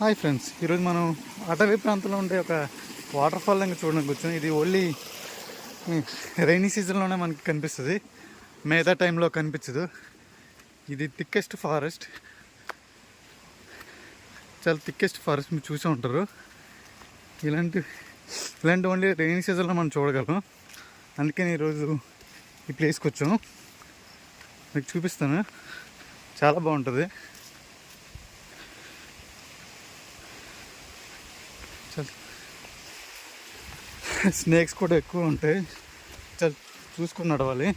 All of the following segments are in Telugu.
హాయ్ ఫ్రెండ్స్, ఈరోజు మనం అటవీ ప్రాంతంలో ఉండే ఒక వాటర్ ఫాల్ దగ్గర చూడడానికి వచ్చాం. ఇది ఓన్లీ రైనీ సీజన్లోనే మనకి కనిపిస్తుంది, మిగతా టైంలో కనిపించదు. ఇది థిక్కెస్ట్ ఫారెస్ట్, చాలా థిక్కెస్ట్ ఫారెస్ట్. మీరు చూసే ఉంటారు. ఇలాంటి ఓన్లీ రైనీ సీజన్లో మనం చూడగలం. అందుకని ఈరోజు ఈ ప్లేస్కి వచ్చాము. మీకు చూపిస్తాను, చాలా బాగుంటుంది. స్నేక్స్ కూడా ఎక్కువ ఉంటాయి. చాలా చూసుకుని నడవాలి,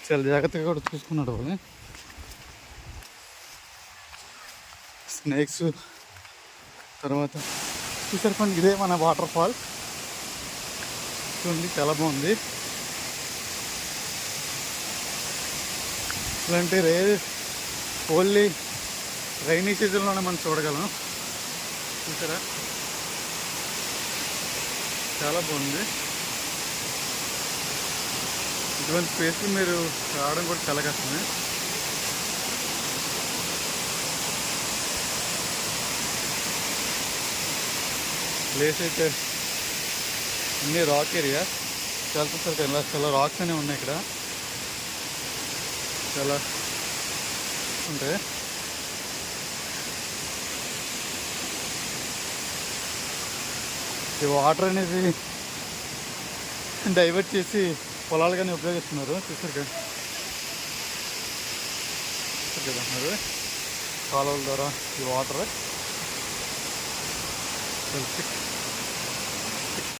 చాలా జాగ్రత్తగా కూడా చూసుకుని నడవాలి. స్నేక్స్ తర్వాత చూసారు కొంచెం. ఇదే మన వాటర్ ఫాల్ చూడండి, చాలా బాగుంది. ఇలాంటి ఓన్లీ రైనీ సీజన్లోనే మనం చూడగలం. చూసారా, చాలా బాగుంది. ఇటువంటి ప్లేస్కి మీరు రావడం కూడా చాలా కష్టమే. ప్లేస్ అయితే అన్ని రాక్ ఏరియా, చాలా చూస్తారు. చాలా రాక్స్ అనేవి ఉన్నాయి ఇక్కడ, చాలా ఉంటాయి. ఈ వాటర్ అనేది డైవర్ట్ చేసి పొలాలుగానే ఉపయోగిస్తున్నారు. చూసారు కదా కాలువల ద్వారా ఈ వాటర్